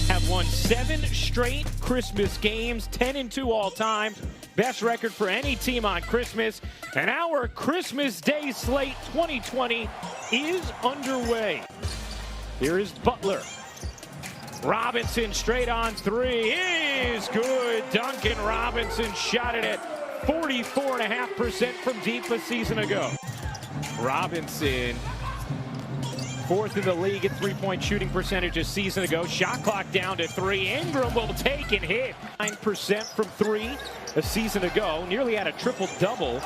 Have won 7 straight Christmas games, 10-2 all time. Best record for any team on Christmas. And our Christmas Day slate 2020 is underway. Here is Butler. Robinson straight on three is good. Duncan Robinson shot it at 44.5% from deep a season ago. Robinson, 4th in the league at three-point shooting percentage a season ago. Shot clock down to 3. Ingram will take and hit 9% from 3 a season ago. Nearly had a triple-double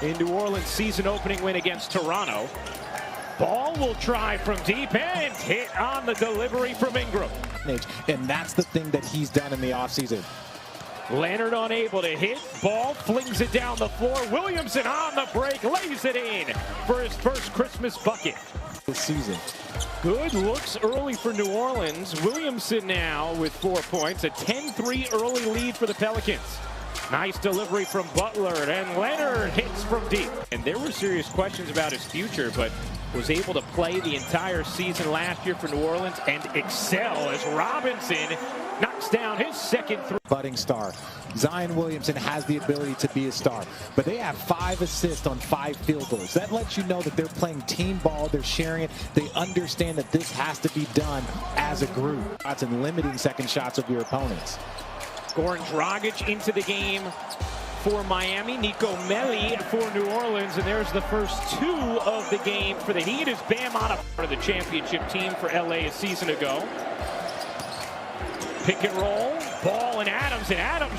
in New Orleans' season opening win against Toronto. Ball will try from deep and hit on the delivery from Ingram. And that's the thing that he's done in the offseason. Leonard unable to hit. Ball flings it down the floor. Williamson on the break, lays it in for his first Christmas bucket this season. Good looks early for New Orleans. Williamson now with 4 points. A 10-3 early lead for the Pelicans. Nice delivery from Butler, and Leonard hits from deep. And there were serious questions about his future, but was able to play the entire season last year for New Orleans and excel as Robinson knocks down his second three. Budding star. Zion Williamson has the ability to be a star, but they have 5 assists on 5 field goals. That lets you know that they're playing team ball, they're sharing it, they understand that this has to be done as a group. That's in limiting second shots of your opponents. Goran Dragic into the game for Miami. Nico Melli for New Orleans, and there's the first 2 of the game for the Heat as Bam on a part of the championship team for LA a season ago. Pick and roll, ball and Adams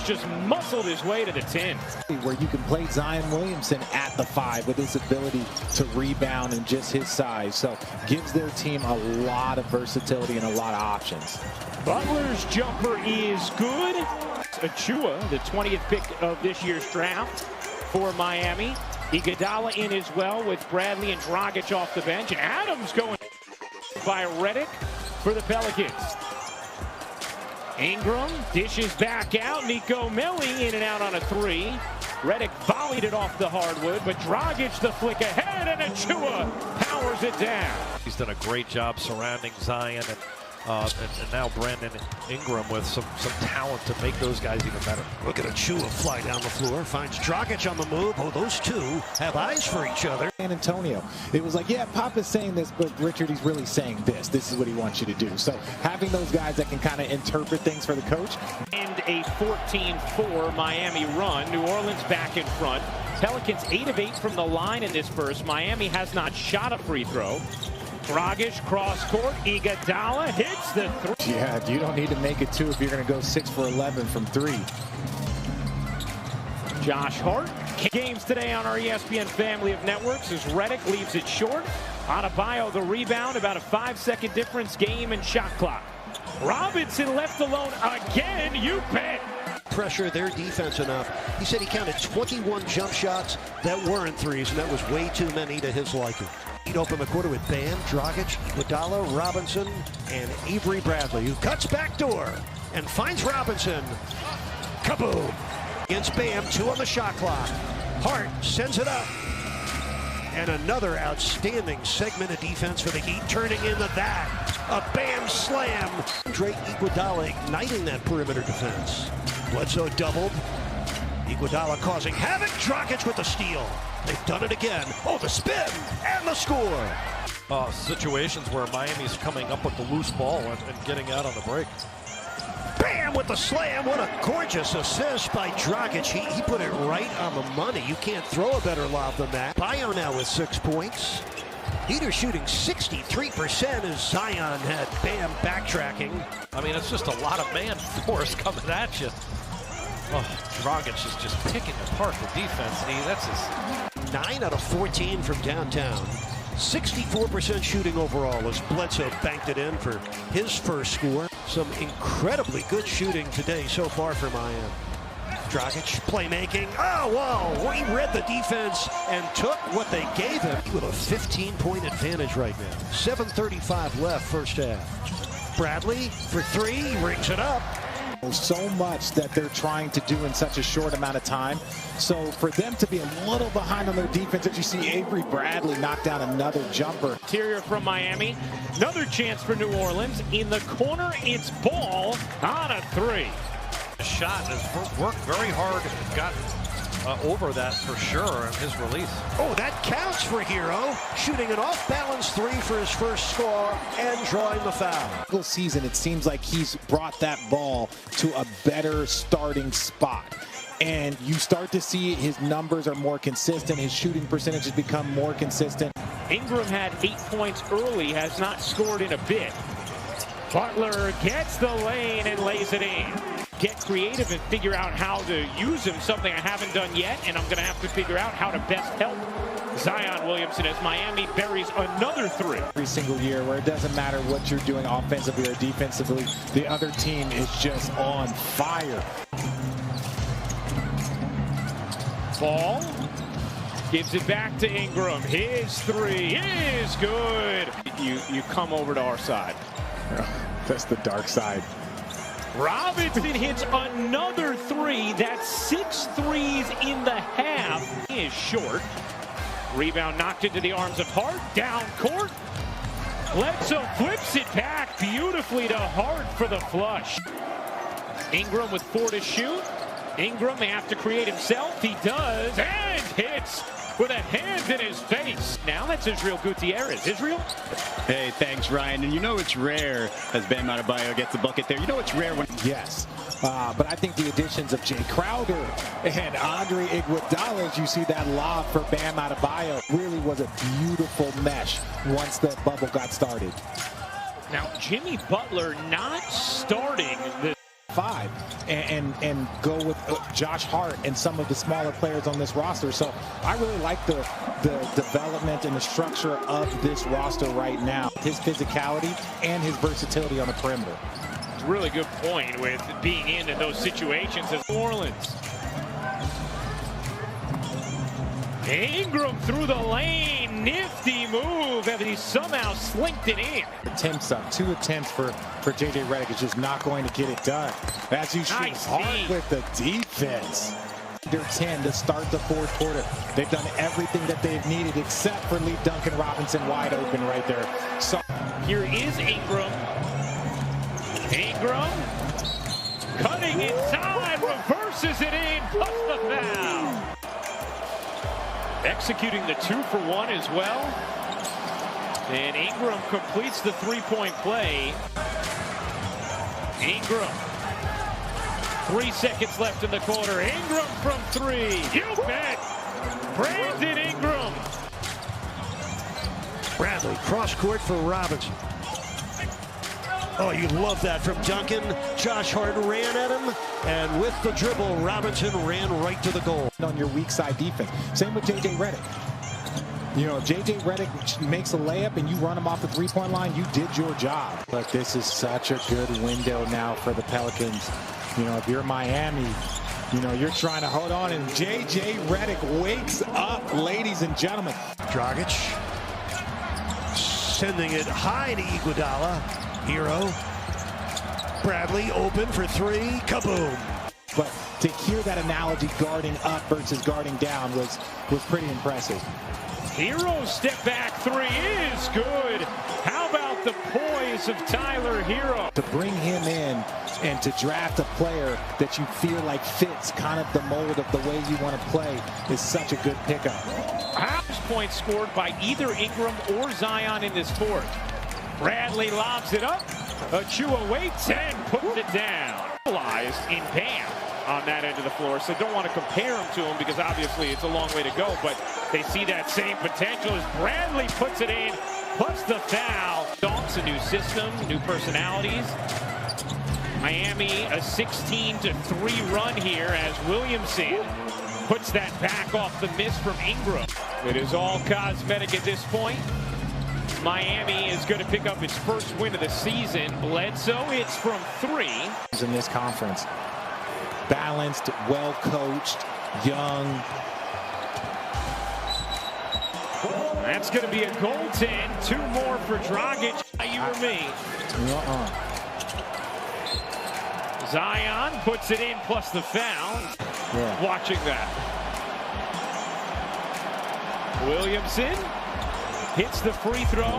just muscled his way to the 10. Where you can play Zion Williamson at the 5 with his ability to rebound and just his size. So gives their team a lot of versatility and a lot of options. Butler's jumper is good. Achua, the 20th pick of this year's draft for Miami. Iguodala in as well with Bradley and Dragic off the bench. And Adams going by Redick for the Pelicans. Ingram dishes back out. Nico Melli in and out on a 3. Redick volleyed it off the hardwood, but Dragic the flick ahead, and Achua powers it down. He's done a great job surrounding Zion and now Brandon Ingram with some talent to make those guys even better. Look at Achua fly down the floor, finds Dragic on the move. Oh, those two have eyes for each other. San Antonio, it was like, yeah, Pop is saying this, but Richard, he's really saying this. This is what he wants you to do. So having those guys that can kind of interpret things for the coach. And a 14-4 Miami run. New Orleans back in front. Pelicans 8 of 8 from the line in this burst. Miami has not shot a free throw. Dragic cross court. Iguodala hits the 3. Yeah, you don't need to make it 2 if you're going to go 6 for 11 from 3. Josh Hart. Games today on our ESPN family of networks as Redick leaves it short. Adebayo the rebound, about a 5-second difference, game and shot clock. Robinson left alone again, you bet. Pressure their defense enough. He said he counted 21 jump shots that weren't threes, and that was way too many to his liking. He'd open the quarter with Bam, Dragic, Iguodala, Robinson, and Avery Bradley, who cuts backdoor and finds Robinson. Kaboom! Against Bam, 2 on the shot clock. Hart sends it up. And another outstanding segment of defense for the Heat, turning into that. A Bam slam. Drake Iguodala igniting that perimeter defense. Bledsoe doubled. Iguodala causing havoc. Dragic with the steal. They've done it again. Oh, the spin and the score. Situations where Miami's coming up with the loose ball and getting out on the break. Bam with the slam. What a gorgeous assist by Dragic. He put it right on the money. You can't throw a better lob than that. Bio now with 6 points. Heat are shooting 63% as Zion had Bam backtracking. I mean, it's just a lot of man force coming at you. Oh, Dragic is just picking apart the defense. And that's his 9 out of 14 from downtown. 64% shooting overall as Bledsoe banked it in for his first score. Some incredibly good shooting today so far for Miami. Dragic playmaking. Oh, whoa! He read the defense and took what they gave him with a 15-point advantage right now. 7:35 left first half. Bradley for 3, rings it up. There's so much that they're trying to do in such a short amount of time. So for them to be a little behind on their defense, as you see Avery Bradley knock down another jumper. Interior from Miami. Another chance for New Orleans. In the corner, it's Ball on a three. The shot has worked very hard, got over that for sure in his release. Oh, that counts for Hero. Shooting an off-balance three for his first score and drawing the foul. This season, it seems like he's brought that ball to a better starting spot. And you start to see his numbers are more consistent. His shooting percentage has become more consistent. Ingram had 8 points early, has not scored in a bit. Butler gets the lane and lays it in. Get creative and figure out how to use him, something I haven't done yet, and I'm going to have to figure out how to best help Zion Williamson as Miami buries another three. Every single year where it doesn't matter what you're doing offensively or defensively, the other team is just on fire. Ball gives it back to Ingram. His three is good. You come over to our side. That's the dark side. Robinson hits another three. That's 6 threes in the half. He is short. Rebound knocked into the arms of Hart. Down court. Bledsoe flips it back beautifully to Hart for the flush. Ingram with 4 to shoot. Ingram may have to create himself. He does, and hits with a hand in his face. Now that's Israel Gutierrez. Israel? Hey, thanks, Ryan. And you know it's rare as Bam Adebayo gets the bucket there. You know it's rare when... Yes, but I think the additions of Jay Crowder and Andre Iguodala, as you see that lob for Bam Adebayo, really was a beautiful mesh once the bubble got started. Now, Jimmy Butler not starting the 5 and go with Josh Hart and some of the smaller players on this roster. So I really like the development and the structure of this roster right now. His physicality and his versatility on the perimeter. It's a really good point with being in those situations as New Orleans. Ingram through the lane, nifty move, and he somehow slinked it in. Attempts up, 2 attempts for JJ Redick is just not going to get it done. As you shoot Nice hard with the defense. They're 10 to start the 4th quarter. They've done everything that they've needed except for leave Duncan Robinson wide open right there. So here is Ingram. Ingram cutting inside, reverses it in, plus the foul. Executing the 2-for-1 as well. And Ingram completes the 3-point play. Ingram. 3 seconds left in the quarter. Ingram from 3. You bet. Brandon Ingram. Bradley, cross court for Robinson. Oh, you love that from Duncan. Josh Hart ran at him, and with the dribble, Robinson ran right to the goal. On your weak side defense. Same with JJ Redick. You know, if JJ Redick makes a layup and you run him off the 3-point line, you did your job. But this is such a good window now for the Pelicans. You know, if you're Miami, you know, you're trying to hold on, and JJ Redick wakes up, ladies and gentlemen. Dragic sending it high to Iguodala. Hero. Bradley open for 3. Kaboom. But to hear that analogy, guarding up versus guarding down, was pretty impressive. Hero step back 3 is good. How about the poise of Tyler Hero? To bring him in and to draft a player that you feel like fits kind of the mold of the way you want to play is such a good pickup. Half points scored by either Ingram or Zion in this 4th. Bradley lobs it up. Achua waits and puts it down. Realized in Bam on that end of the floor, so don't want to compare him to him because obviously it's a long way to go, but they see that same potential as Bradley puts it in, plus the foul. It's a new system, new personalities. Miami a 16-3 run here as Williamson puts that back off the miss from Ingram. It is all cosmetic at this point. Miami is going to pick up its first win of the season. Bledsoe, it's from 3. In this conference, balanced, well-coached, young. That's going to be a goaltend. 2 more for Dragic. You or me. Zion puts it in plus the foul. Yeah. Watching that. Williamson hits the free throw.